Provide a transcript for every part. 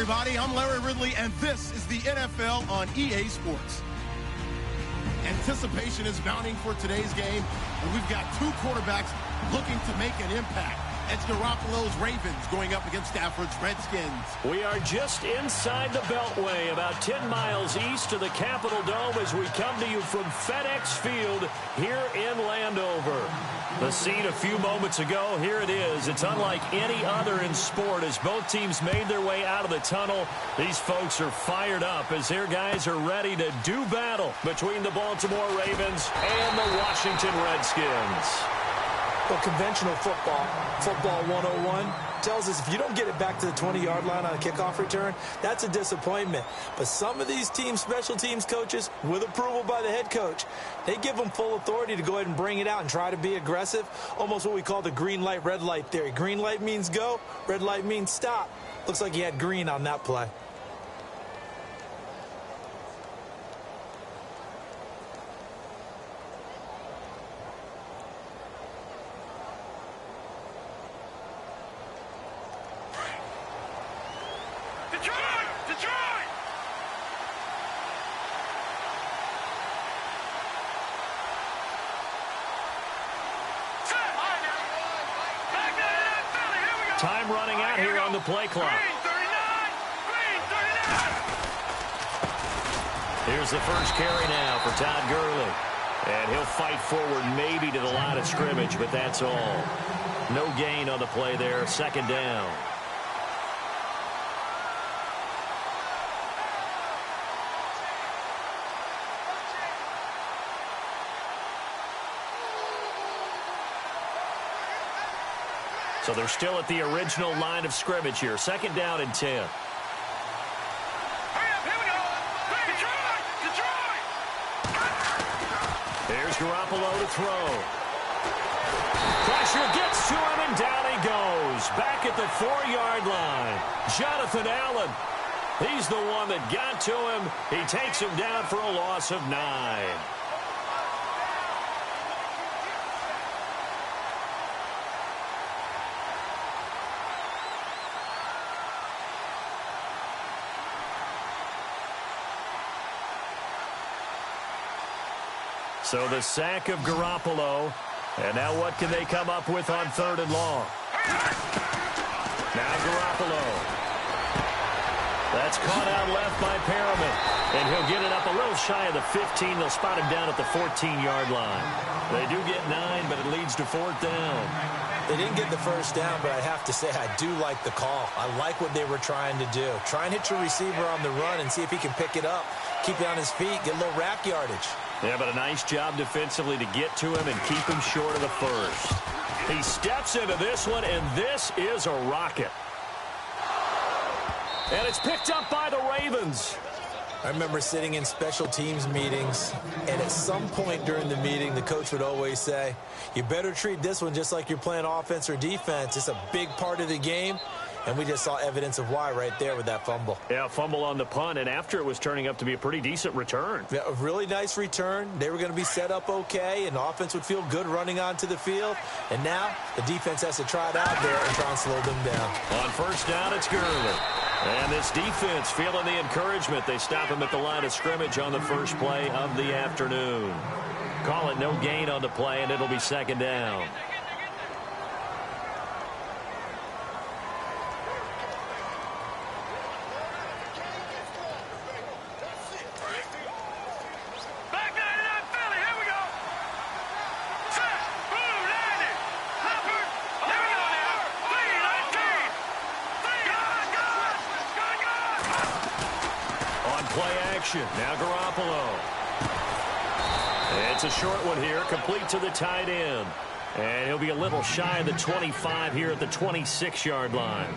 everybody. I'm Larry Ridley, and this is the NFL on EA Sports. Anticipation is mounting for today's game, and we've got two quarterbacks looking to make an impact. It's Garoppolo's Ravens going up against Stafford's Redskins. We are just inside the Beltway, about 10 miles east of the Capitol Dome as we come to you from FedEx Field here in Landover. The scene a few moments ago, here it is. It's unlike any other in sport as both teams made their way out of the tunnel. These folks are fired up as their guys are ready to do battle between the Baltimore Ravens and the Washington Redskins. Well, conventional football 101, tells us if you don't get it back to the 20-yard line on a kickoff return, that's a disappointment. But some of these team special teams coaches, with approval by the head coach, they give them full authority to go ahead and bring it out and try to be aggressive, almost what we call the green light, red light theory. Green light means go, red light means stop. Looks like he had green on that play. Time running out here on the play clock. Here's the first carry now for Todd Gurley. And he'll fight forward maybe to the line of scrimmage, but that's all. No gain on the play there. Second down. So they're still at the original line of scrimmage here. Second down and 10. Here's Garoppolo to throw. Pressure gets to him, and down he goes. Back at the 4-yard line. Jonathan Allen. He's the one that got to him. He takes him down for a loss of 9. So the sack of Garoppolo. And now what can they come up with on third and long? Now Garoppolo. That's caught out left by Perriman. And he'll get it up a little shy of the 15. They'll spot him down at the 14-yard line. They do get 9, but it leads to fourth down. They didn't get the first down, but I have to say I do like the call. I like what they were trying to do. Try and hit your receiver on the run and see if he can pick it up. Keep it on his feet, get a little rack yardage. Yeah, but a nice job defensively to get to him and keep him short of the first. He steps into this one, and this is a rocket. And it's picked up by the Ravens. I remember sitting in special teams meetings, and at some point during the meeting, the coach would always say, you better treat this one just like you're playing offense or defense. It's a big part of the game. And we just saw evidence of why right there with that fumble. Yeah, fumble on the punt, and after it was turning up to be a pretty decent return. Yeah, a really nice return. They were going to be set up okay, and the offense would feel good running onto the field. And now the defense has to try it out there and try and slow them down. On first down, it's Gurley. And this defense feeling the encouragement. They stop him at the line of scrimmage on the first play of the afternoon. Call it no gain on the play, and it'll be second down. Now Garoppolo. It's a short one here, complete to the tight end. And he'll be a little shy of the 25 here at the 26-yard line.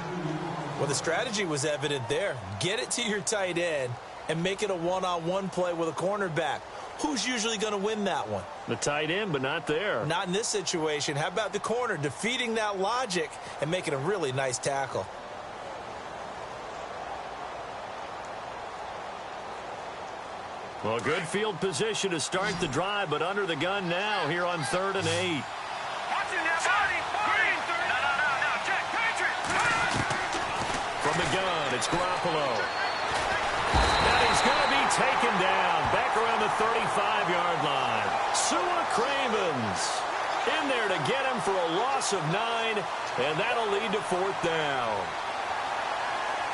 Well, the strategy was evident there. Get it to your tight end and make it a one-on-one play with a cornerback. Who's usually going to win that one? The tight end, but not there. Not in this situation. How about the corner defeating that logic and making a really nice tackle? Well, good field position to start the drive, but under the gun now here on 3rd and 8. From the gun, it's Garoppolo. And he's going to be taken down back around the 35-yard line. Sua Cravens in there to get him for a loss of 9, and that'll lead to 4th down.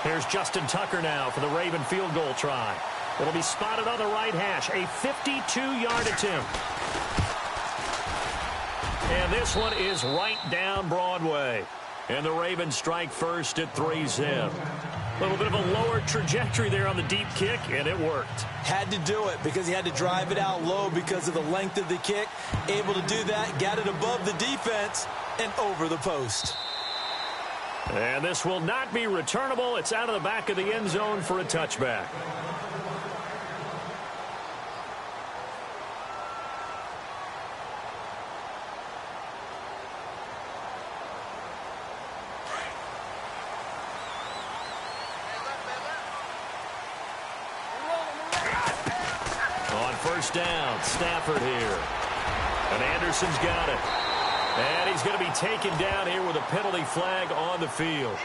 Here's Justin Tucker now for the Raven field goal try. It'll be spotted on the right hash, a 52-yard attempt. And this one is right down Broadway. And the Ravens strike first at 3-zip. A little bit of a lower trajectory there on the deep kick, and it worked. Had to do it because he had to drive it out low because of the length of the kick. Able to do that, got it above the defense and over the post. And this will not be returnable. It's out of the back of the end zone for a touchback. On first down, Stafford here. And Anderson's got it. And he's going to be taken down here with a penalty flag on the field.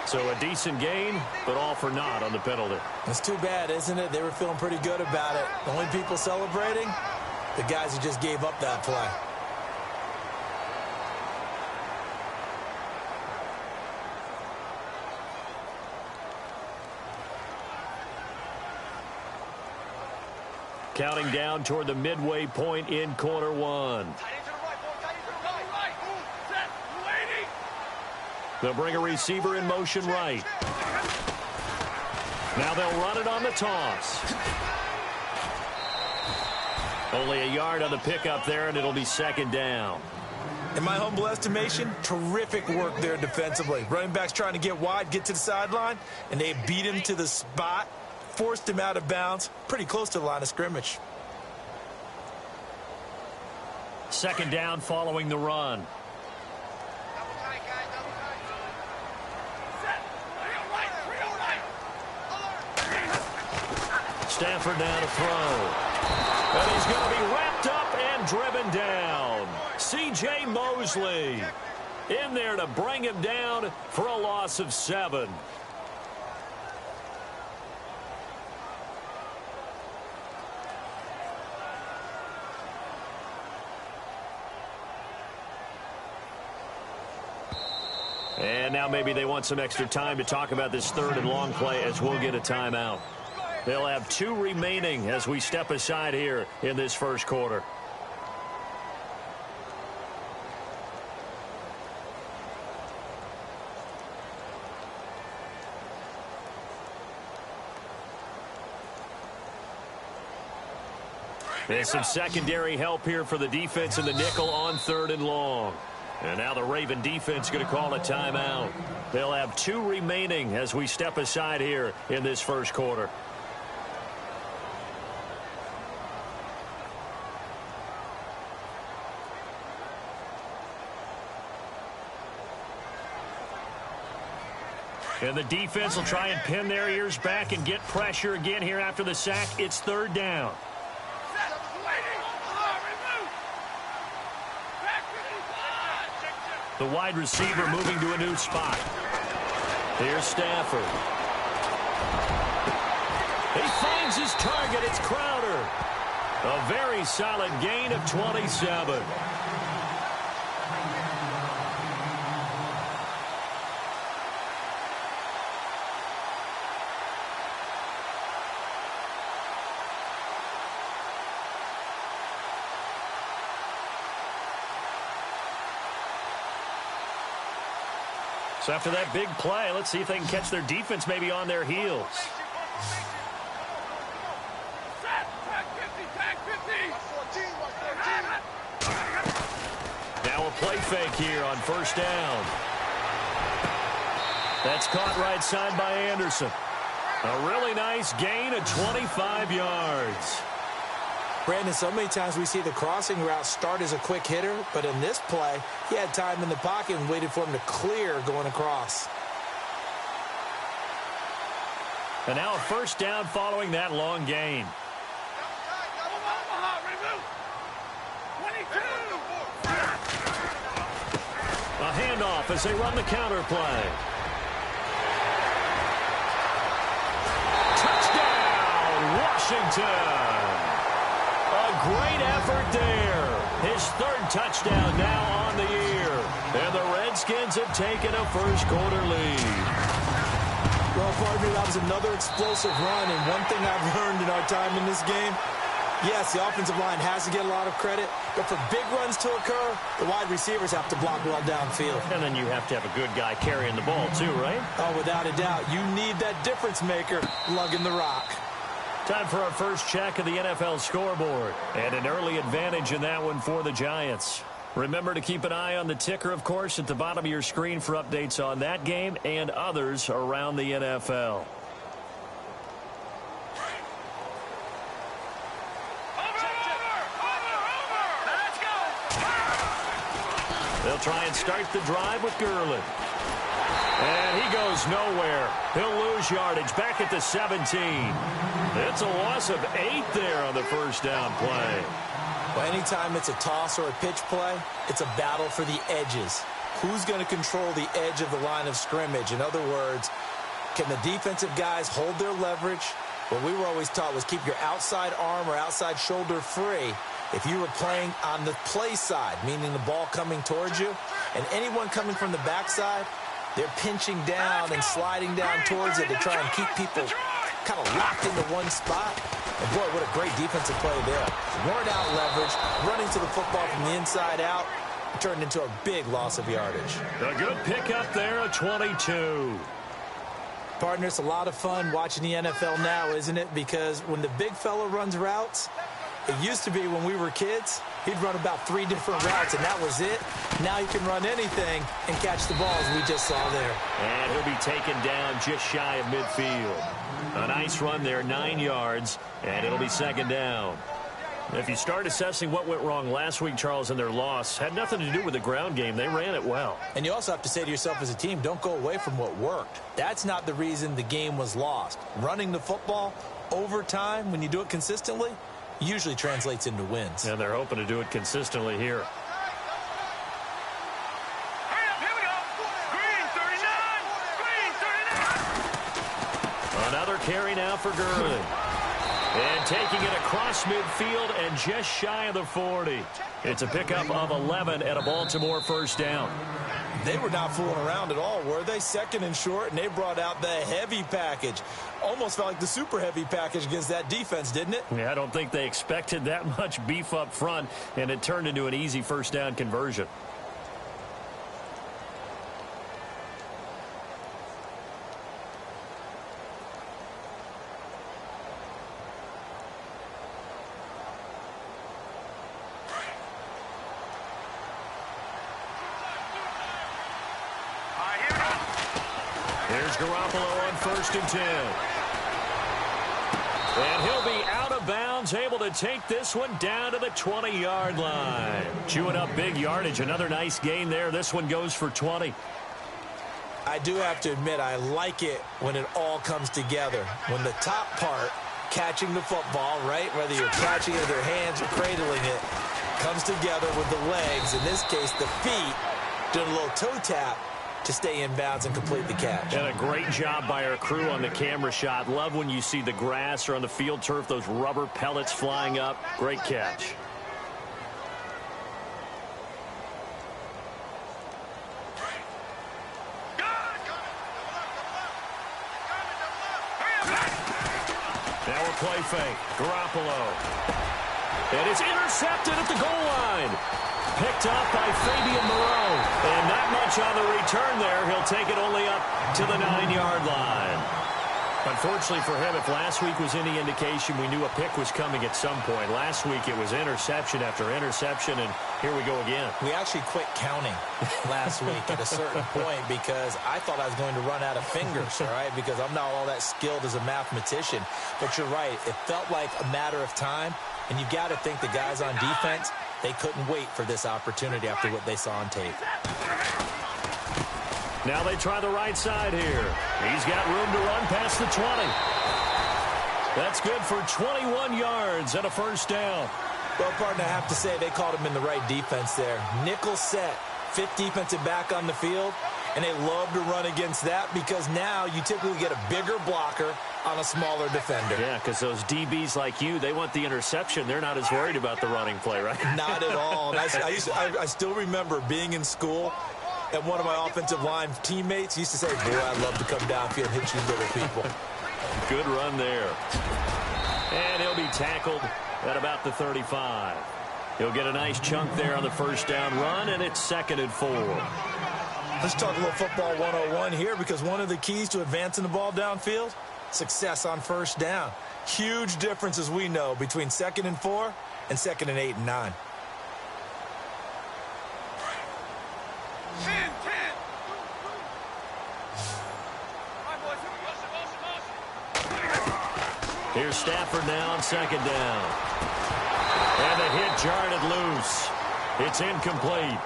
So a decent gain, but all for naught on the penalty. It's too bad, isn't it? They were feeling pretty good about it. The only people celebrating, the guys who just gave up that play. Counting down toward the midway point in quarter one. They'll bring a receiver in motion right. Now they'll run it on the toss. Only a yard on the pickup there, and it'll be 2nd down. In my humble estimation, terrific work there defensively. Running backs trying to get wide, get to the sideline, and they beat him to the spot, forced him out of bounds, pretty close to the line of scrimmage. 2nd down following the run. Stafford now to throw. And he's going to be wrapped up and driven down. C.J. Mosley in there to bring him down for a loss of 7. And now maybe they want some extra time to talk about this 3rd and long play as we'll get a timeout. They'll have 2 remaining as we step aside here in this first quarter. There's some secondary help here for the defense in the nickel on 3rd and long. And now the Raven defense going to call a timeout. They'll have 2 remaining as we step aside here in this first quarter. And the defense will try and pin their ears back and get pressure again here after the sack. It's 3rd down. The wide receiver moving to a new spot. Here's Stafford. He finds his target. It's Crowder. A very solid gain of 27. So after that big play, let's see if they can catch their defense maybe on their heels. Now a play fake here on first down. That's caught right side by Anderson. A really nice gain of 25 yards. Brandon, so many times we see the crossing route start as a quick hitter, but in this play, he had time in the pocket and waited for him to clear going across. And now a first down following that long gain. A handoff as they run the counter play. Washington. A great effort there. His third touchdown now on the year. And the Redskins have taken a first-quarter lead. Well, pardon me, that was another explosive run, and one thing I've learned in our time in this game, yes, the offensive line has to get a lot of credit, but for big runs to occur, the wide receivers have to block well downfield. And then you have to have a good guy carrying the ball too, right? Oh, without a doubt. You need that difference maker lugging the rock. Time for our first check of the NFL scoreboard. And an early advantage in that one for the Giants. Remember to keep an eye on the ticker, of course, at the bottom of your screen for updates on that game and others around the NFL. They'll try and start the drive with Gurley. And he goes nowhere. He'll lose yardage back at the 17. It's a loss of 8 there on the first down play. Well, anytime it's a toss or a pitch play, it's a battle for the edges. Who's going to control the edge of the line of scrimmage? In other words, can the defensive guys hold their leverage? What we were always taught was keep your outside arm or outside shoulder free if you were playing on the play side, meaning the ball coming towards you, and anyone coming from the backside, they're pinching down and sliding down towards it to try and keep people kind of locked into one spot. And boy, what a great defensive play there. Worn out leverage, running to the football from the inside out, turned into a big loss of yardage. A good pickup there, a 22. Partner, it's a lot of fun watching the NFL now, isn't it? Because when the big fella runs routes, it used to be when we were kids, he'd run about 3 different routes, and that was it. Now he can run anything and catch the ball, as we just saw there. And he'll be taken down just shy of midfield. A nice run there, 9 yards, and it'll be second down. If you start assessing what went wrong last week, Charles, in their loss, had nothing to do with the ground game. They ran it well. And you also have to say to yourself as a team, don't go away from what worked. That's not the reason the game was lost. Running the football over time, when you do it consistently, usually translates into wins. And they're hoping to do it consistently here. Another carry now for Gurley. And taking it across midfield and just shy of the 40. It's a pickup of 11 at a Baltimore first down. They were not fooling around at all, were they? Second and short, and they brought out the heavy package. Almost felt like the super heavy package against that defense, didn't it? Yeah, I don't think they expected that much beef up front, and it turned into an easy first down conversion. Here's Garoppolo on 1st and 10. And he'll be out of bounds, able to take this one down to the 20-yard line. Chewing up big yardage. Another nice gain there. This one goes for 20. I do have to admit, I like it when it all comes together. When the top part, catching the football, right, whether you're catching it with your hands or cradling it, comes together with the legs, in this case the feet, doing a little toe tap to stay in bounds and complete the catch. And a great job by our crew on the camera shot. Love when you see the grass or on the field turf, those rubber pellets flying up. Great catch. Now a play fake. Garoppolo. And it's intercepted at the goal line. Picked up by Fabian Moreau. And not much on the return there. He'll take it only up to the 9-yard line. Unfortunately for him, if last week was any indication, we knew a pick was coming at some point. Last week it was interception after interception, and here we go again. We actually quit counting last week at a certain point because I thought I was going to run out of fingers, all right, because I'm not all that skilled as a mathematician. But you're right. It felt like a matter of time, and you've got to think the guys on defense, they couldn't wait for this opportunity after what they saw on tape. Now they try the right side here. He's got room to run past the 20. That's good for 21 yards and a first down. Well, partner, I have to say they called him in the right defense there. Nickel set, fifth defensive back on the field, And they love to run against that because now you typically get a bigger blocker on a smaller defender. Yeah, because those DBs like you, they want the interception. They're not as worried about the running play, right? Not at all. And I still remember being in school, and one of my offensive line teammates used to say, boy, I'd love to come downfield and hit you little people. Good run there. And he'll be tackled at about the 35. He'll get a nice chunk there on the first down run, and it's 2nd and 4. Let's talk a little football 101 here, because one of the keys to advancing the ball downfield, success on first down. Huge difference, as we know, between 2nd and 4 and 2nd and 8 and 9. 10. Here's Stafford now on 2nd down. And the hit jarred it loose. It's incomplete.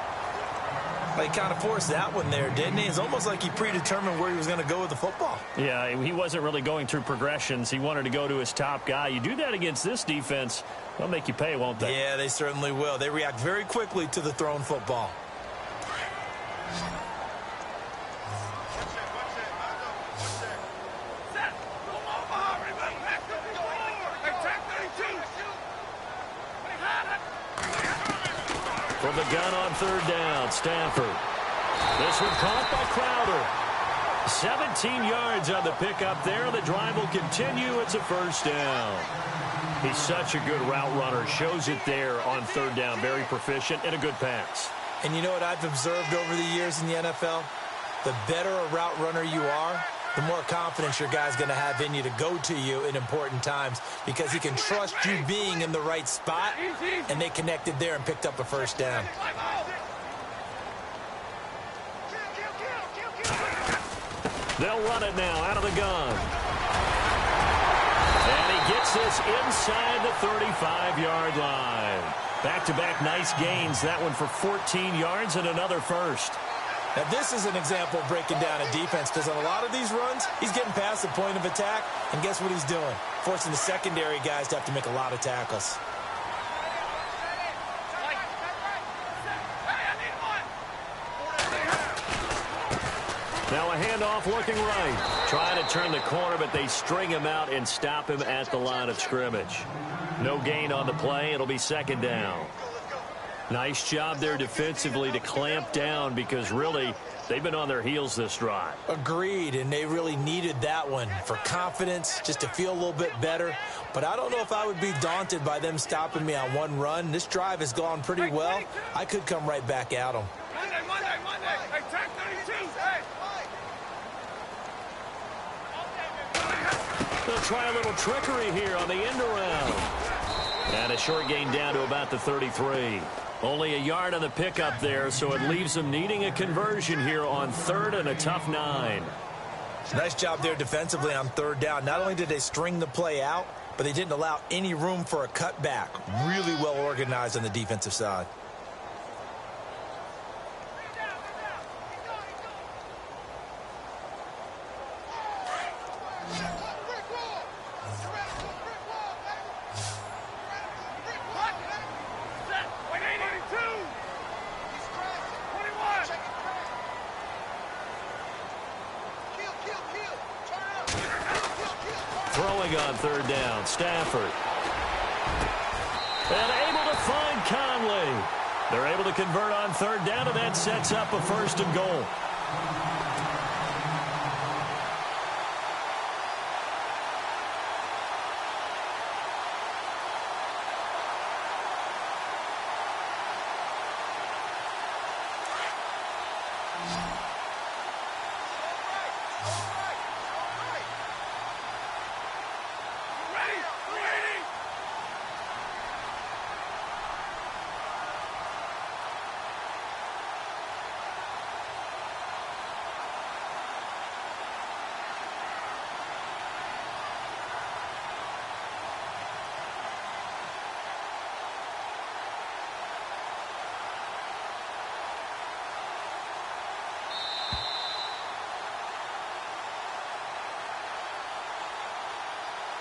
He kind of forced that one there, didn't he? It's almost like he predetermined where he was going to go with the football. Yeah, he wasn't really going through progressions. He wanted to go to his top guy. You do that against this defense, they'll make you pay, won't they? Yeah, they certainly will. They react very quickly to the thrown football. From the gun on 3rd down, Stafford. This one caught by Crowder. 17 yards on the pickup there. The drive will continue. It's a 1st down. He's such a good route runner. Shows it there on 3rd down. Very proficient and a good pass. And you know what I've observed over the years in the NFL? The better a route runner you are, the more confidence your guy's going to have in you to go to you in important times, because he can trust you being in the right spot, and they connected there and picked up a 1st down. They'll run it now out of the gun. And he gets this inside the 35-yard line. Back-to-back nice gains. That one for 14 yards and another 1st. Now, this is an example of breaking down a defense, because on a lot of these runs, he's getting past the point of attack, and guess what he's doing? Forcing the secondary guys to have to make a lot of tackles. Now a handoff looking right. Trying to turn the corner, but they string him out and stop him at the line of scrimmage. No gain on the play. It'll be 2nd down. Nice job there defensively to clamp down, because really they've been on their heels this drive. Agreed, and they really needed that one for confidence, just to feel a little bit better. But I don't know if I would be daunted by them stopping me on one run. This drive has gone pretty well. I could come right back at them. Monday. Hey, track 32. Hey. They'll try a little trickery here on the end around. And a short gain down to about the 33. Only a yard on the pickup there, so it leaves them needing a conversion here on 3rd and a tough 9. Nice job there defensively on 3rd down. Not only did they string the play out, but they didn't allow any room for a cutback. Really well organized on the defensive side. Throwing on 3rd down, Stafford. And able to find Conley. They're able to convert on 3rd down, and that sets up a 1st and goal.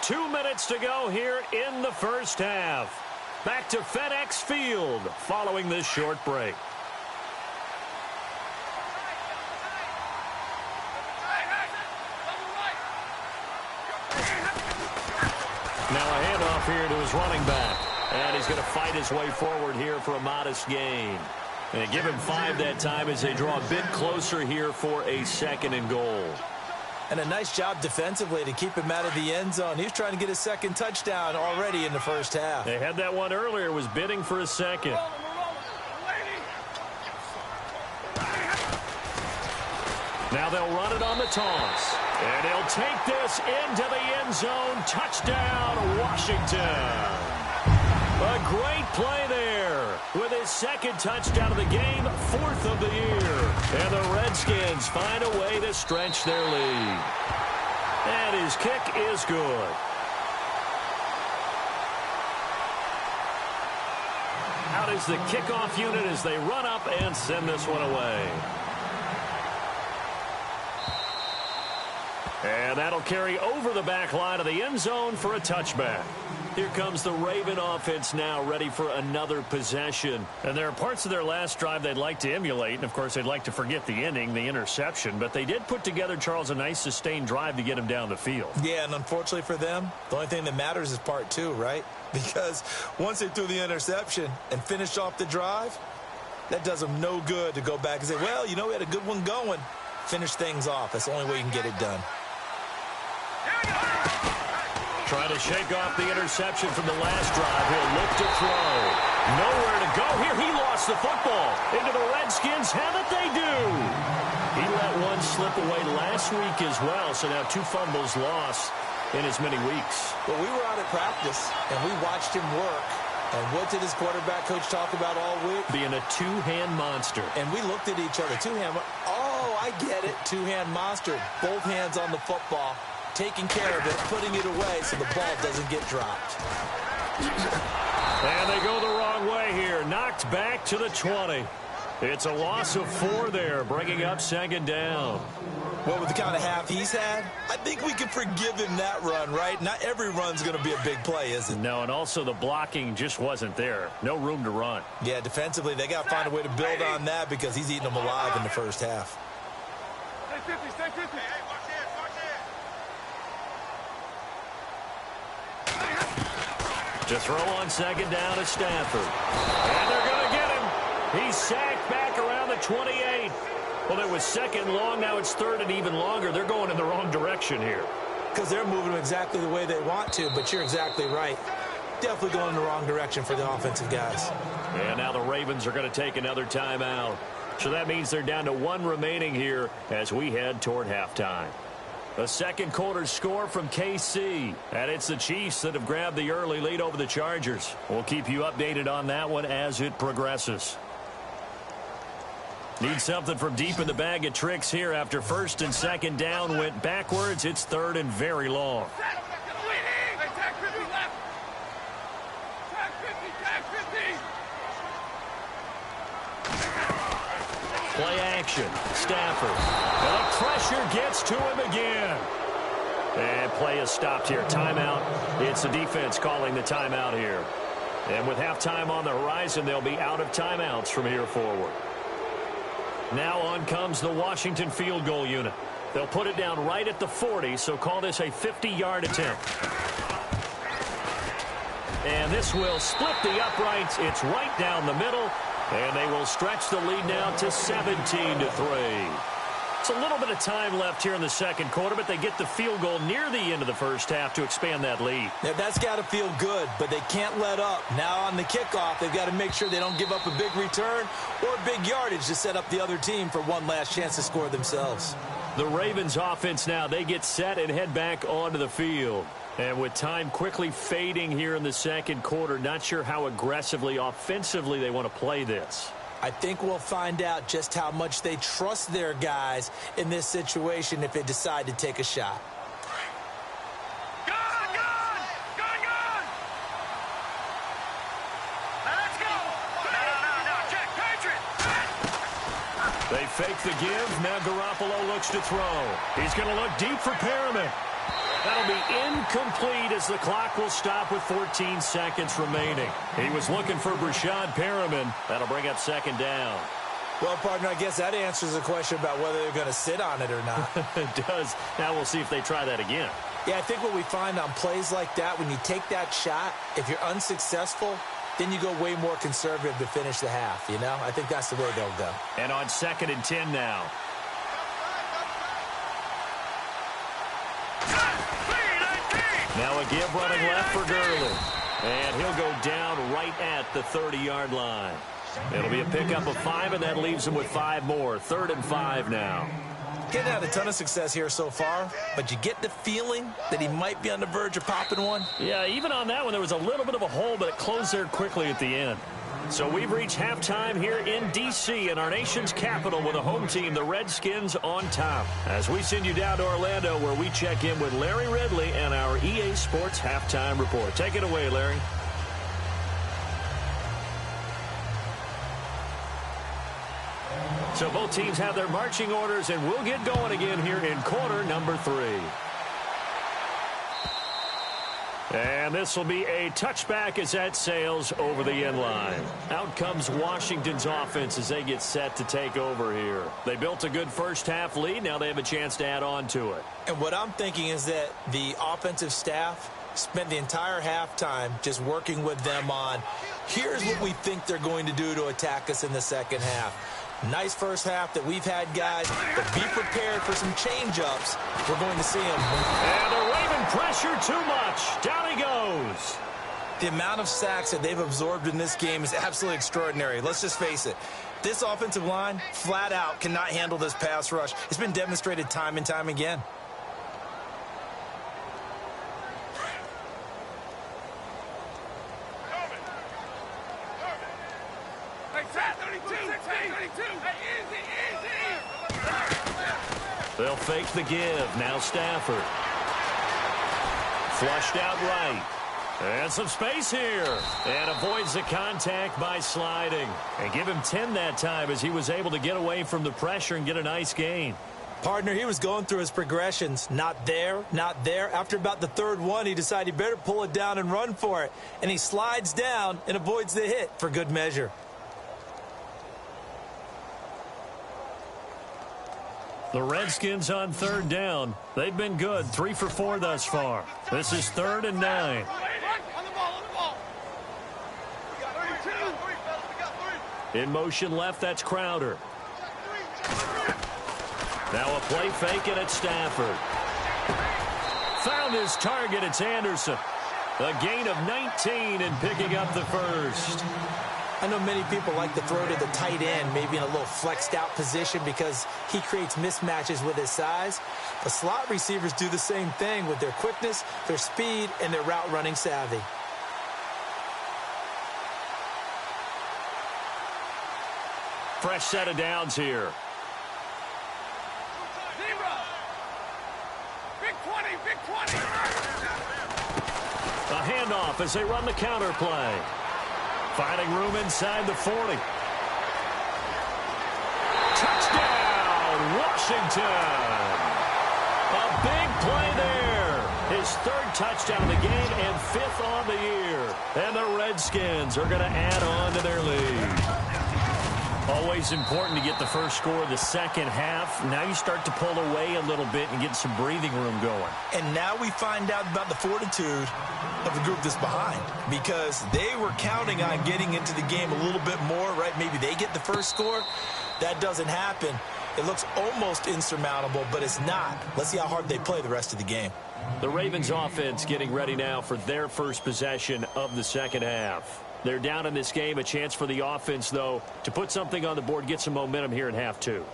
Two minutes to go here in the first half. Back to FedEx Field following this short break. Now a handoff here to his running back. And he's going to fight his way forward here for a modest gain. And they give him 5 that time as they draw a bit closer here for a 2nd and goal. And a nice job defensively to keep him out of the end zone. He was trying to get his 2nd touchdown already in the first half. They had that one earlier, was bidding for a 2nd. Now they'll run it on the toss. And he'll take this into the end zone. Touchdown, Washington. A great play there with his 2nd touchdown of the game, 4th of the year. And the Redskins find a way to stretch their lead. And his kick is good. Out is the kickoff unit as they run up and send this one away. And that'll carry over the back line of the end zone for a touchback. Here comes the Raven offense now, ready for another possession. And there are parts of their last drive they'd like to emulate. And, of course, they'd like to forget the ending, the interception. But they did put together, Charles, a nice sustained drive to get him down the field. Yeah, and unfortunately for them, the only thing that matters is part 2, right? Because once they threw the interception and finished off the drive, that does them no good to go back and say, well, you know, we had a good one going. Finish things off. That's the only way you can get it done. Trying to shake off the interception from the last drive. He'll look to throw. Nowhere to go. Here he lost the football. Into the Redskins. Haven't they do? He let one slip away last week as well. So now 2 fumbles lost in as many weeks. Well, we were out at practice, and we watched him work. And what did his quarterback coach talk about all week? Being a 2-hand monster. And we looked at each other. 2-hand. Oh, I get it. 2-hand monster. Both hands on the football. Taking care of it, putting it away so the ball doesn't get dropped. And they go the wrong way here. Knocked back to the 20. It's a loss of 4 there, bringing up 2nd down. Well, with the kind of half he's had, I think we can forgive him that run, right? Not every run's going to be a big play, is it? No, and also the blocking just wasn't there. No room to run. Yeah, defensively, they got to find a way to build on that because he's eating them alive in the first half. Stay 50, stay 50. To throw on 2nd down is Stafford. And they're going to get him. He's sacked back around the 28. Well, it was 2nd long. Now it's 3rd and even longer. They're going in the wrong direction here. Because they're moving exactly the way they want to, but you're exactly right. Definitely going in the wrong direction for the offensive guys. And now the Ravens are going to take another timeout. So that means they're down to 1 remaining here as we head toward halftime. A 2nd quarter score from KC. And it's the Chiefs that have grabbed the early lead over the Chargers. We'll keep you updated on that one as it progresses. Need something from deep in the bag of tricks here after 1st and 2nd down went backwards. It's 3rd and very long. Play action. Stafford. And the pressure gets to him again. And play is stopped here. Timeout. It's the defense calling the timeout here. And with halftime on the horizon, they'll be out of timeouts from here forward. Now on comes the Washington field goal unit. They'll put it down right at the 40, so call this a 50-yard attempt. And this will split the uprights. It's right down the middle. And they will stretch the lead now to 17-3. It's a little bit of time left here in the 2nd quarter, but they get the field goal near the end of the first half to expand that lead. Now, that's got to feel good, but they can't let up. Now on the kickoff, they've got to make sure they don't give up a big return or big yardage to set up the other team for one last chance to score themselves. The Ravens offense now, they get set and head back onto the field. And with time quickly fading here in the 2nd quarter, not sure how aggressively, offensively they want to play this. I think we'll find out just how much they trust their guys in this situation if they decide to take a shot. They fake the give. Now Garoppolo looks to throw. He's going to look deep for Perriman. That'll be incomplete as the clock will stop with 14 seconds remaining. He was looking for Brashad Perriman. That'll bring up 2nd down. Well, partner, I guess that answers the question about whether they're going to sit on it or not. It does. Now we'll see if they try that again. Yeah, I think what we find on plays like that, when you take that shot, if you're unsuccessful, then you go way more conservative to finish the half, you know? I think that's the way they'll go. And on 2nd and 10 now. Now a give running left for Gurley. And he'll go down right at the 30-yard line. It'll be a pickup of 5, and that leaves him with 5 more. 3rd and 5 now. Getting had a ton of success here so far, but you get the feeling that he might be on the verge of popping one. Yeah, even on that one, there was a little bit of a hole, but it closed there quickly at the end. So we've reached halftime here in D.C. in our nation's capital with a home team, the Redskins, on top. As we send you down to Orlando, where we check in with Larry Ridley and our EA Sports Halftime Report. Take it away, Larry. So both teams have their marching orders, and we'll get going again here in quarter number 3. And this will be a touchback as that sails over the end line. Out comes Washington's offense as they get set to take over here. They built a good first-half lead. Now they have a chance to add on to it. And what I'm thinking is that the offensive staff spent the entire halftime just working with them on, here's what we think they're going to do to attack us in the second half. Nice first half that we've had, guys, but be prepared for some change-ups. We're going to see them. And the Raven pressure too much. Down he goes. The amount of sacks that they've absorbed in this game is absolutely extraordinary. Let's just face it. This offensive line, flat out, cannot handle this pass rush. It's been demonstrated time and time again. They'll fake the give. Now Stafford. Flushed out right. And some space here. And avoids the contact by sliding. And give him 10 that time as he was able to get away from the pressure and get a nice gain. Partner, he was going through his progressions. Not there, not there. After about the 3rd one, he decided he better pull it down and run for it. And he slides down and avoids the hit for good measure. The Redskins on 3rd down. They've been good. 3 for 4 thus far. This is 3rd and 9. In motion left, that's Crowder. Now a play fake, and it's Stafford. Found his target. It's Anderson. A gain of 19 and picking up the first. I know many people like to throw to the tight end, maybe in a little flexed out position because he creates mismatches with his size. The slot receivers do the same thing with their quickness, their speed, and their route running savvy. Fresh set of downs here. Big 20, big 20. A handoff as they run the counter play. Finding room inside the 40. Touchdown, Washington. A big play there. His 3rd touchdown of the game and 5th on the year. And the Redskins are going to add on to their lead. Always important to get the first score of the second half. Now you start to pull away a little bit and get some breathing room going. And now we find out about the fortitude of the group that's behind, because they were counting on getting into the game a little bit more, right? Maybe they get the first score. That doesn't happen. It looks almost insurmountable, but it's not. Let's see how hard they play the rest of the game. The Ravens offense getting ready now for their first possession of the second half. They're down in this game. A chance for the offense, though, to put something on the board, get some momentum here in half 2.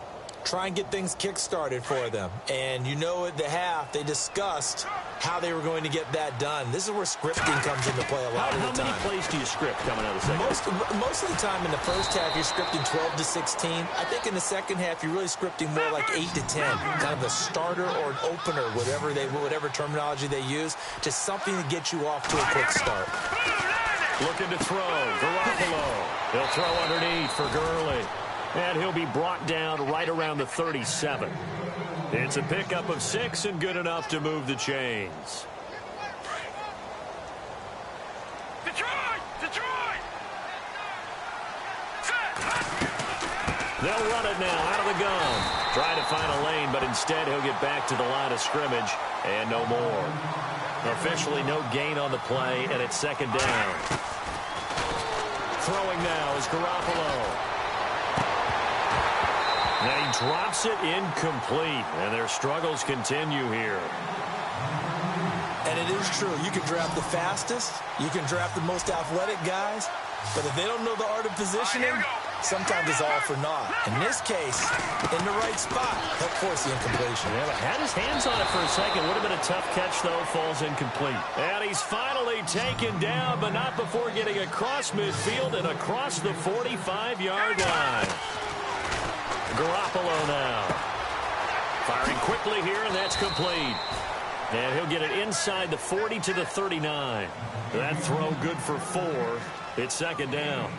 Try and get things kick-started for them. And you know at the half, they discussed how they were going to get that done. This is where scripting comes into play a lot of the time. How many plays do you script coming out of the second half? Most of the time in the first half, you're scripting 12 to 16. I think in the second half, you're really scripting more like 8 to 10. Kind of a starter or an opener, whatever terminology they use. Just something to get you off to a quick start. Looking to throw. Garoppolo. He'll throw underneath for Gurley. And he'll be brought down right around the 37. It's a pickup of 6 and good enough to move the chains. They'll run it now out of the gun. Trying to find a lane, but instead he'll get back to the line of scrimmage and no more. Officially no gain on the play, and it's second down. Throwing now is Garoppolo. Now he drops it incomplete, and their struggles continue here. And it is true. You can draft the fastest. You can draft the most athletic guys. But if they don't know the art of positioning, sometimes it's all for naught. In this case, in the right spot, he'll force the incompletion. Yeah, but had his hands on it for a second. Would have been a tough catch, though. Falls incomplete. And he's finally taken down, but not before getting across midfield and across the 45-yard line. Garoppolo now. Firing quickly here, and that's complete. And he'll get it inside the 40 to the 39. That throw good for 4. It's second down.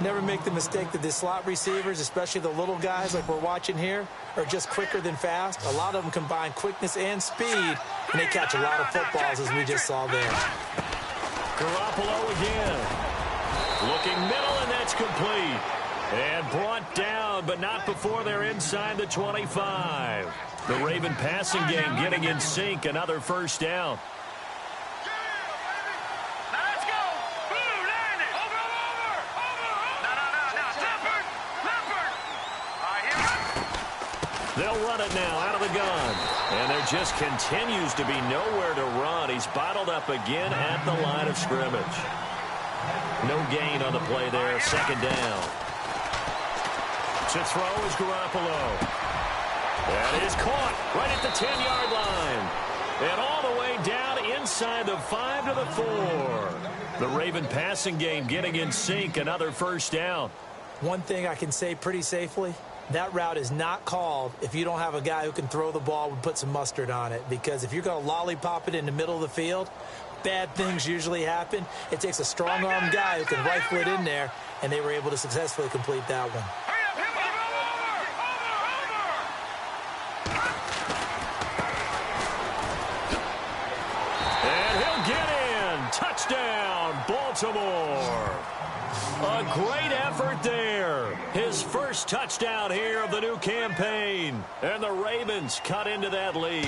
Never make the mistake that the slot receivers, especially the little guys like we're watching here, are just quicker than fast. A lot of them combine quickness and speed, and they catch a lot of footballs, as we just saw there. Garoppolo again. Looking middle, and that's complete. And brought down, but not before they're inside the 25. The Raven passing game getting in sync. Another first down. They'll run it now out of the gun. And there just continues to be nowhere to run. He's bottled up again at the line of scrimmage. No gain on the play there. Second down. To throw is Garoppolo. That is caught right at the 10-yard line. And all the way down inside the 5 to the 4. The Raven passing game getting in sync. Another first down. One thing I can say pretty safely, that route is not called if you don't have a guy who can throw the ball and put some mustard on it. Because if you're going to lollipop it in the middle of the field, bad things usually happen. It takes a strong-armed guy who can rifle it in there, and they were able to successfully complete that one. Touchdown, Baltimore. A great effort there. His first touchdown here of the new campaign. And the Ravens cut into that lead.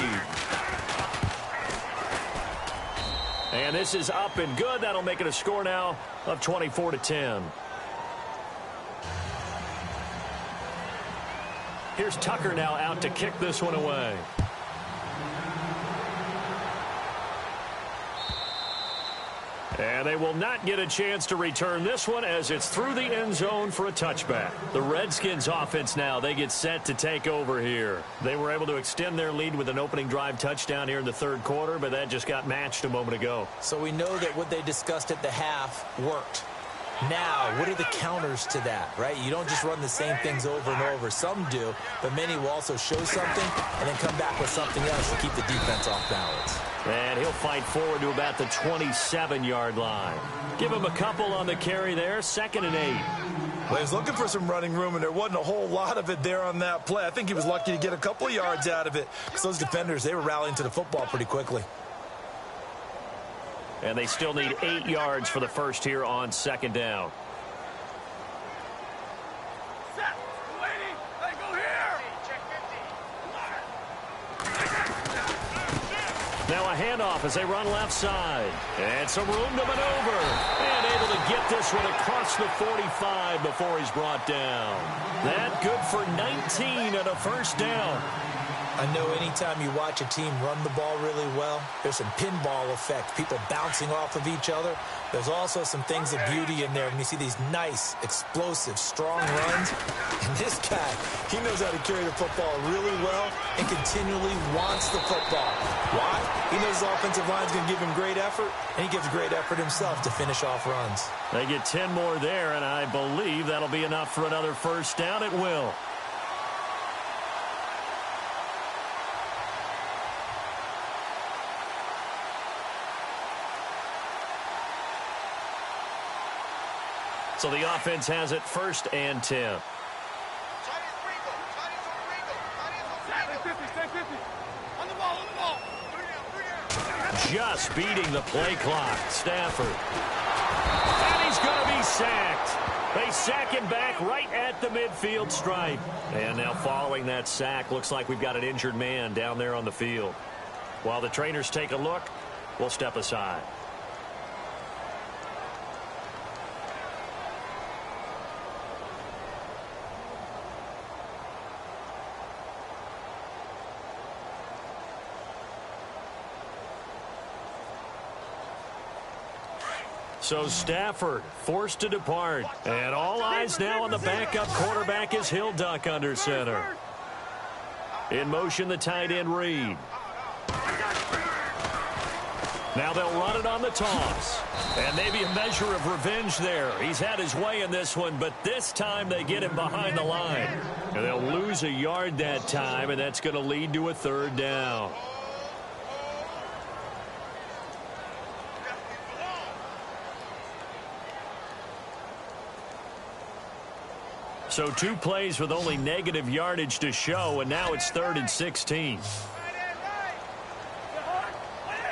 And this is up and good. That'll make it a score now of 24-10. Here's Tucker now out to kick this one away. And they will not get a chance to return this one as it's through the end zone for a touchback. The Redskins offense now, they get set to take over here. They were able to extend their lead with an opening drive touchdown here in the third quarter, but that just got matched a moment ago. So we know that what they discussed at the half worked. Now, what are the counters to that, right? You don't just run the same things over and over. Some do, but many will also show something and then come back with something else to keep the defense off balance. And he'll fight forward to about the 27-yard line. Give him a couple on the carry there, 2nd and 8. Well, he was looking for some running room, and there wasn't a whole lot of it there on that play. I think he was lucky to get a couple of yards out of it because those defenders, they were rallying to the football pretty quickly. And they still need 8 yards for the first here on second down. Set. Waiting. They go here. Check 50. Now a handoff as they run left side. And some room to maneuver. And able to get this one across the 45 before he's brought down. That good for 19 and a first down. I know anytime you watch a team run the ball really well, there's some pinball effect, people bouncing off of each other. There's also some things of beauty in there when you see these nice, explosive, strong runs. And this guy, he knows how to carry the football really well and continually wants the football. Why? He knows his offensive line's going to give him great effort, and he gives great effort himself to finish off runs. They get 10 more there, and I believe that'll be enough for another first down. It will. So the offense has it 1st and 10. Stay 50. On the ball. just beating the play clock. Stafford. And he's going to be sacked. They sack him back right at the midfield stripe. And now following that sack, looks like we've got an injured man down there on the field. While the trainers take a look, we'll step aside. So Stafford forced to depart. And all eyes now on the backup quarterback as he'll duck under center. In motion, the tight end Reed. Now they'll run it on the toss. And maybe a measure of revenge there. He's had his way in this one, but this time they get him behind the line. And they'll lose a yard that time, and that's going to lead to a third down. So 2 plays with only negative yardage to show, and now it's 3rd and 16.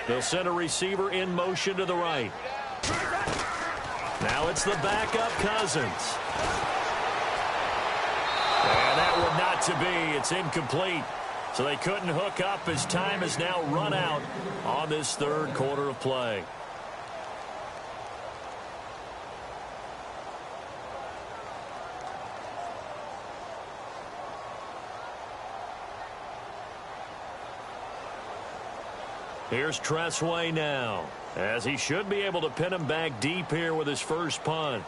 They'll send a receiver in motion to the right. Now it's the backup Cousins. And that one not to be. It's incomplete. So they couldn't hook up as time has now run out on this 3rd quarter of play. Here's Tressway now, as he should be able to pin him back deep here with his first punt.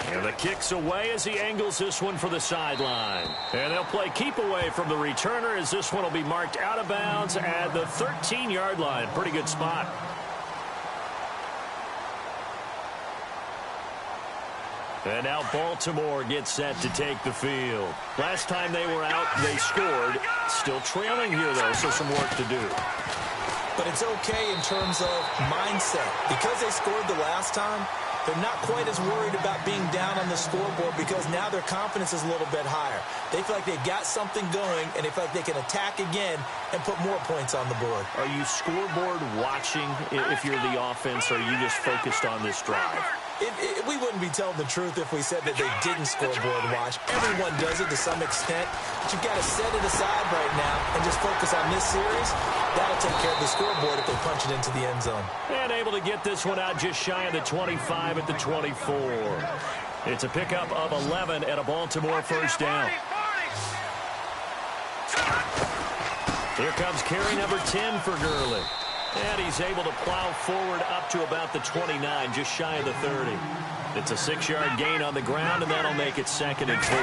And the kick's away as he angles this one for the sideline. And they'll play keep away from the returner as this one will be marked out of bounds at the 13-yard line. Pretty good spot. And now Baltimore gets set to take the field. Last time they were out, they scored. Still trailing here, though, so some work to do. But it's okay in terms of mindset. Because they scored the last time, they're not quite as worried about being down on the scoreboard because now their confidence is a little bit higher. They feel like they've got something going, and they feel like they can attack again and put more points on the board. Are you scoreboard watching if you're the offense, or are you just focused on this drive? We wouldn't be telling the truth if we said that they didn't scoreboard watch. Everyone does it to some extent. But you've got to set it aside right now and just focus on this series. That'll take care of the scoreboard if they punch it into the end zone. And able to get this one out just shy of the 25 at the 24. It's a pickup of 11 at a Baltimore first down. Here comes carry number 10 for Gurley. And he's able to plow forward up to about the 29, just shy of the 30. It's a 6-yard gain on the ground, and that'll make it 2nd and 4.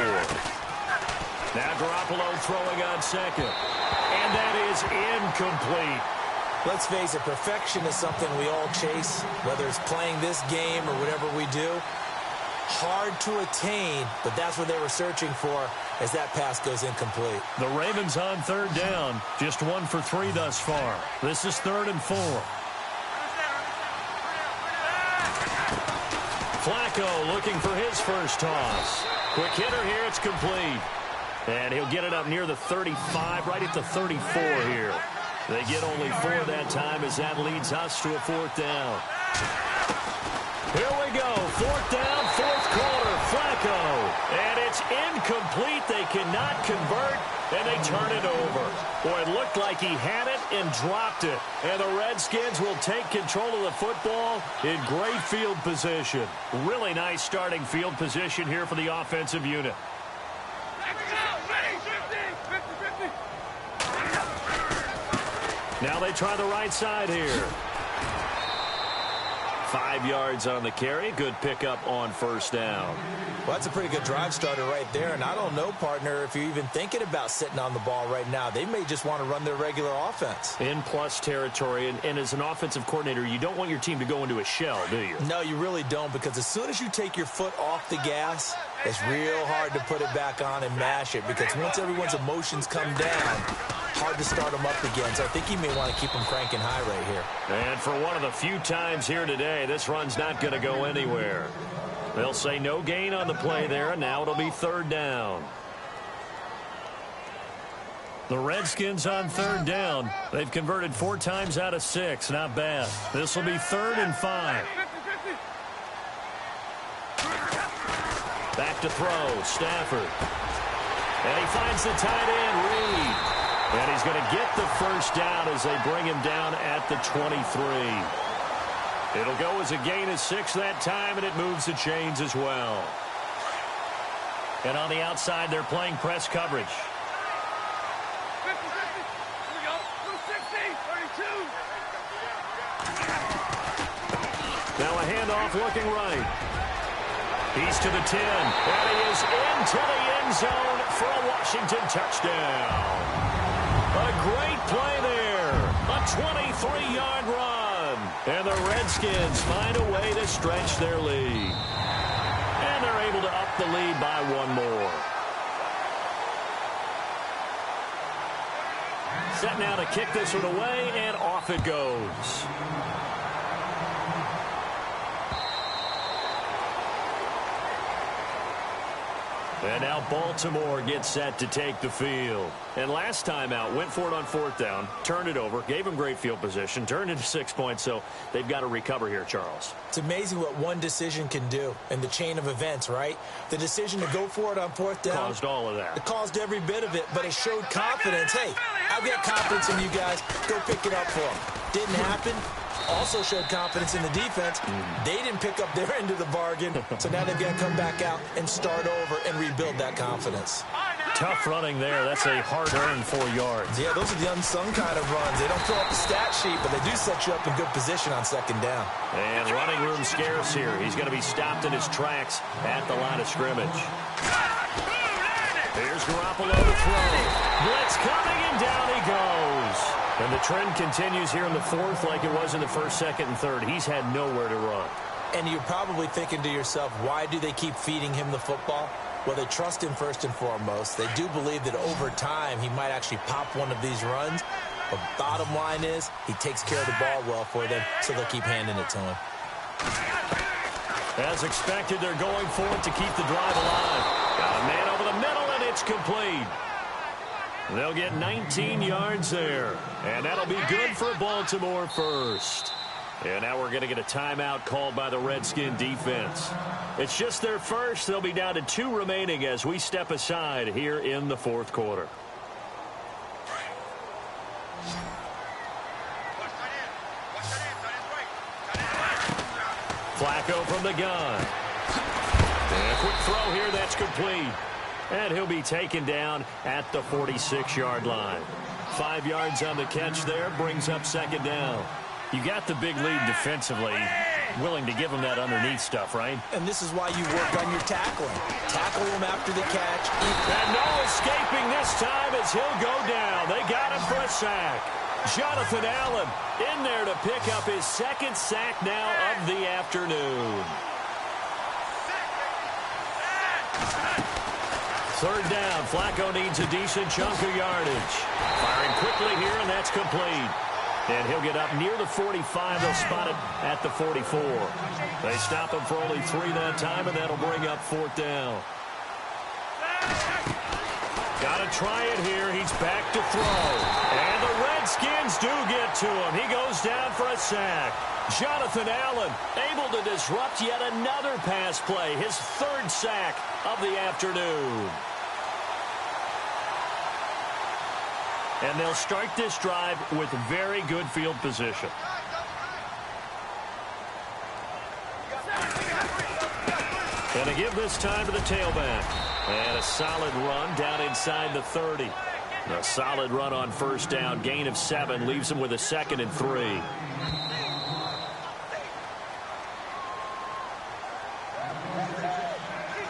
Now Garoppolo throwing on second. And that is incomplete. Let's face it, perfection is something we all chase, whether it's playing this game or whatever we do. Hard to attain, but that's what they were searching for as that pass goes incomplete. The Ravens on 3rd down, just 1 for 3 thus far. This is 3rd and 4. Flacco looking for his first toss. Quick hitter here, it's complete. And he'll get it up near the 35, right at the 34 here. They get only 4 that time as that leads us to a 4th down. Here we go, 4th down, 4th quarter, Flacco. And it's incomplete. They cannot convert, and they turn it over. Boy, it looked like he had it and dropped it. And the Redskins will take control of the football in great field position. Really nice starting field position here for the offensive unit. Now they try the right side here. 5 yards on the carry. Good pickup on first down. Well, that's a pretty good drive starter right there. And I don't know, partner, if you're even thinking about sitting on the ball right now. They may just want to run their regular offense. In plus territory. And as an offensive coordinator, you don't want your team to go into a shell, do you? No, you really don't, because as soon as you take your foot off the gas, it's real hard to put it back on and mash it, because once everyone's emotions come down, hard to start them up again. So I think you may want to keep them cranking high right here. And for one of the few times here today, this run's not going to go anywhere. They'll say no gain on the play there, and now it'll be third down. The Redskins on third down. They've converted 4 times out of 6. Not bad. This will be 3rd and 5. Back to throw. Stafford. And he finds the tight end, Reed. And he's going to get the first down as they bring him down at the 23. It'll go as a gain of 6 that time, and it moves the chains as well. And on the outside, they're playing press coverage. Now a handoff looking right. He's to the 10, and he is into the end zone for a Washington touchdown. A great play there. A 23-yard run. And the Redskins find a way to stretch their lead. And they're able to up the lead by 1 more. Set now to kick this one away, and off it goes. And now Baltimore gets set to take the field. And last time out, went for it on 4th down, turned it over, gave them great field position, turned into 6 points, so they've got to recover here, Charles. It's amazing what one decision can do in the chain of events, right? The decision to go for it on 4th down. Caused all of that. It caused every bit of it, but it showed confidence. Hey, I've got confidence in you guys. Go pick it up for them. Didn't happen. Also showed confidence in the defense. They didn't pick up their end of the bargain, so now they've got to come back out and start over and rebuild that confidence. Tough running there. That's a hard-earned 4 yards. Yeah, those are the unsung kind of runs. They don't fill up the stat sheet, but they do set you up in good position on 2nd down. And running room scarce here. He's going to be stopped in his tracks at the line of scrimmage. Here's Garoppolo to throw. Blitz coming, and down he goes. And the trend continues here in the 4th like it was in the 1st, 2nd, and 3rd. He's had nowhere to run. And you're probably thinking to yourself, why do they keep feeding him the football? Well, they trust him first and foremost. They do believe that over time he might actually pop one of these runs. But bottom line is he takes care of the ball well for them, so they'll keep handing it to him. As expected, they're going for it to keep the drive alive. Got a man over the middle, and it's complete. They'll get 19 yards there, and that'll be good for Baltimore first. And now we're going to get a timeout called by the Redskin defense. It's just their first. They'll be down to 2 remaining as we step aside here in the 4th quarter. Flacco from the gun. And a quick throw here that's complete. And he'll be taken down at the 46-yard line. 5 yards on the catch there, brings up 2nd down. You got the big lead defensively, willing to give him that underneath stuff, right? And this is why you work on your tackling. Tackle him after the catch. And no escaping this time as he'll go down. They got him for a sack. Jonathan Allen in there to pick up his 2nd sack now of the afternoon. 3rd down. Flacco needs a decent chunk of yardage. Firing quickly here, and that's complete. And he'll get up near the 45. They'll spot it at the 44. They stop him for only 3 that time, and that'll bring up 4th down. Got to try it here. He's back to throw. And the Redskins do get to him. He goes down for a sack. Jonathan Allen able to disrupt yet another pass play. His 3rd sack of the afternoon. And they'll start this drive with very good field position. And to give this time to the tailback. And a solid run down inside the 30. A solid run on 1st down. Gain of 7 leaves him with a 2nd and 3.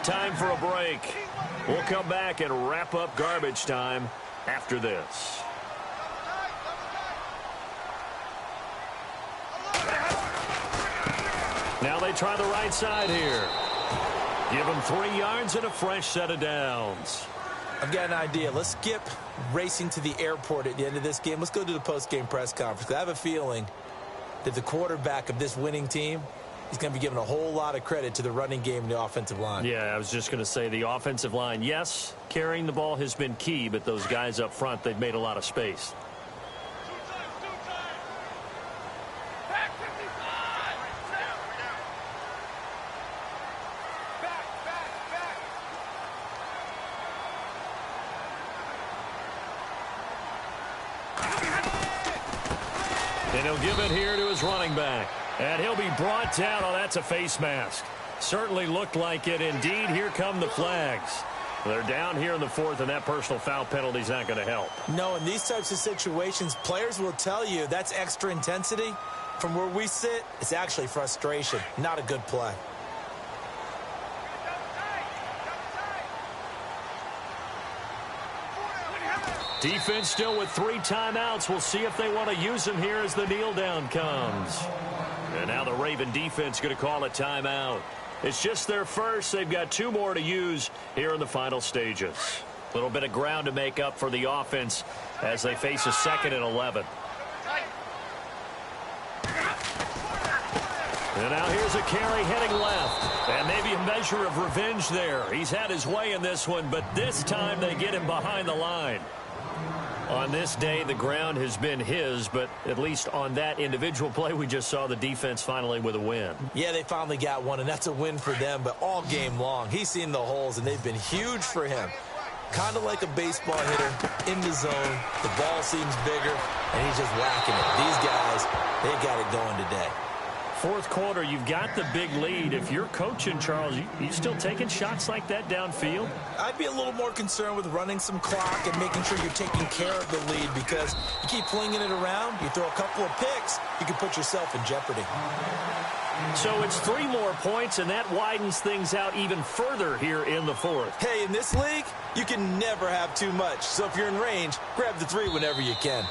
Time for a break. We'll come back and wrap up garbage time after this. Now they try the right side here. Give them 3 yards and a fresh set of downs. I've got an idea. Let's skip racing to the airport at the end of this game. Let's go to the post-game press conference. I have a feeling that the quarterback of this winning team he's going to be giving a whole lot of credit to the running game and the offensive line. Yeah, I was just going to say the offensive line, yes, carrying the ball has been key, but those guys up front, they've made a lot of space. And he'll give it here to his running back. And he'll be brought down. Oh, that's a face mask. Certainly looked like it. Indeed, here come the flags. They're down here in the fourth, and that personal foul penalty is not going to help. No, in these types of situations, players will tell you that's extra intensity. From where we sit, it's actually frustration. Not a good play. Defense still with 3 timeouts. We'll see if they want to use them here as the kneel down comes. And now the Raven defense going to call a timeout. It's just their first. They've got 2 more to use here in the final stages. A little bit of ground to make up for the offense as they face a 2nd and 11. And now here's a carry heading left. And maybe a measure of revenge there. He's had his way in this one, but this time they get him behind the line. On this day, the ground has been his, but at least on that individual play, we just saw the defense finally with a win. Yeah, they finally got one, and that's a win for them, but all game long, he's seen the holes, and they've been huge for him. Kind of like a baseball hitter in the zone. The ball seems bigger, and he's just whacking it. These guys, they got it going today. Fourth quarter, you've got the big lead. If you're coaching, Charles, you still taking shots like that downfield? I'd be a little more concerned with running some clock and making sure you're taking care of the lead, because you keep flinging it around, you throw a couple of picks, you can put yourself in jeopardy. So it's 3 more points, and that widens things out even further here in the fourth. Hey, in this league, you can never have too much. So if you're in range, grab the 3 whenever you can.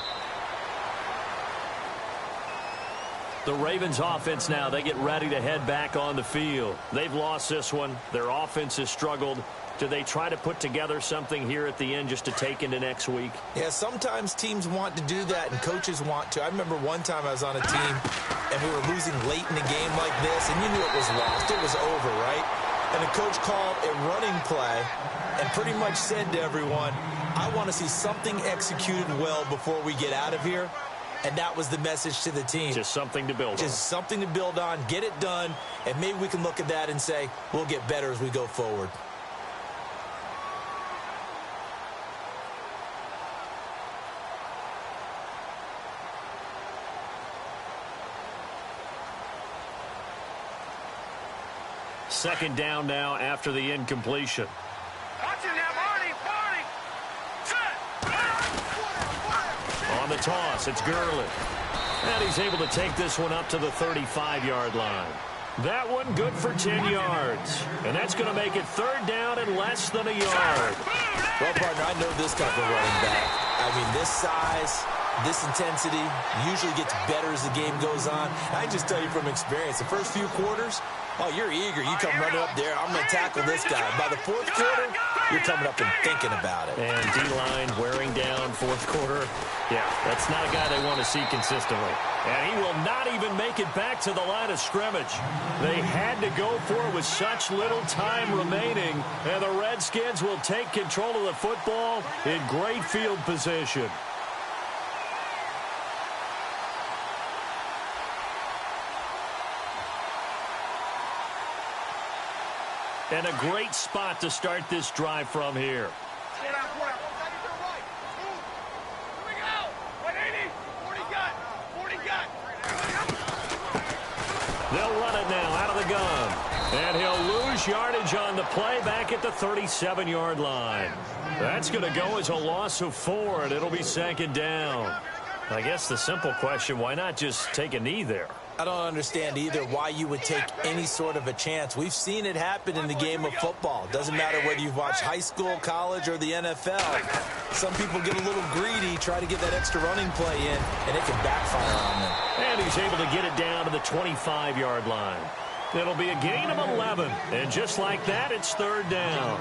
The Ravens offense now, they get ready to head back on the field. They've lost this one. Their offense has struggled. Do they try to put together something here at the end just to take into next week? Yeah, sometimes teams want to do that and coaches want to. I remember one time I was on a team and we were losing late in a game like this, and you knew it was lost. It was over, right? And the coach called a running play and pretty much said to everyone, I want to see something executed well before we get out of here. And that was the message to the team. Just something to build on. Just something to build on, get it done, and maybe we can look at that and say, we'll get better as we go forward. Second down now after the incompletion. On the toss, it's Gurley. And he's able to take this one up to the 35-yard line. That one good for 10 yards. And that's going to make it 3rd down and less than a yard. Well, partner, I know this type of running back. I mean, this size, this intensity usually gets better as the game goes on. I just tell you from experience, the first few quarters, oh, you're eager. You come running up there, I'm going to tackle this guy. By the 4th quarter, you're coming up and thinking about it. And D-line wearing down 4th quarter. Yeah, that's not a guy they want to see consistently. And he will not even make it back to the line of scrimmage. They had to go for it with such little time remaining. And the Redskins will take control of the football in great field position. And a great spot to start this drive from here. They'll run it now out of the gun. And he'll lose yardage on the play back at the 37-yard line. That's going to go as a loss of 4, and it'll be 2nd down. I guess the simple question, why not just take a knee there? I don't understand either why you would take any sort of a chance. We've seen it happen in the game of football. Doesn't matter whether you've watched high school, college, or the NFL. Some people get a little greedy, try to get that extra running play in, and it can backfire on them. And he's able to get it down to the 25-yard line. It'll be a gain of 11. And just like that, it's 3rd down.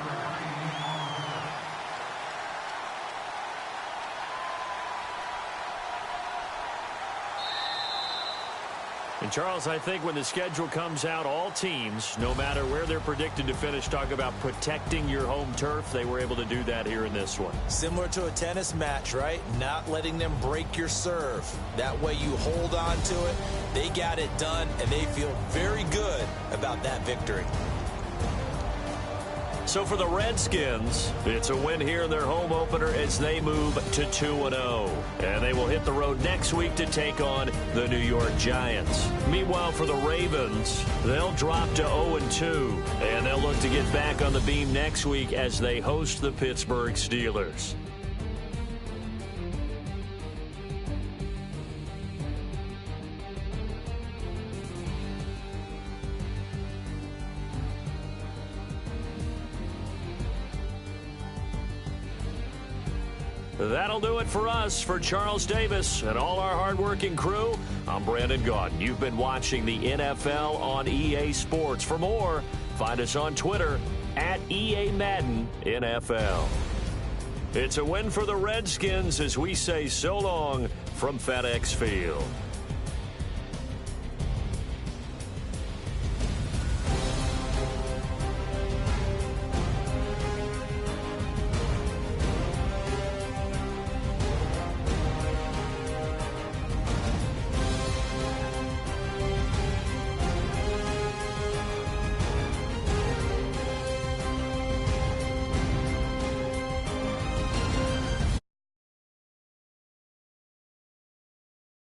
And, Charles, I think when the schedule comes out, all teams, no matter where they're predicted to finish, talk about protecting your home turf. They were able to do that here in this one. Similar to a tennis match, right? Not letting them break your serve. That way you hold on to it. They got it done, and they feel very good about that victory. So for the Redskins, it's a win here in their home opener as they move to 2-0. And they will hit the road next week to take on the New York Giants. Meanwhile, for the Ravens, they'll drop to 0-2. And they'll look to get back on the beam next week as they host the Pittsburgh Steelers. That'll do it for us. For Charles Davis and all our hardworking crew, I'm Brandon Gaudin. You've been watching the NFL on EA Sports. For more, find us on Twitter at EA Madden NFL. It's a win for the Redskins as we say so long from FedEx Field.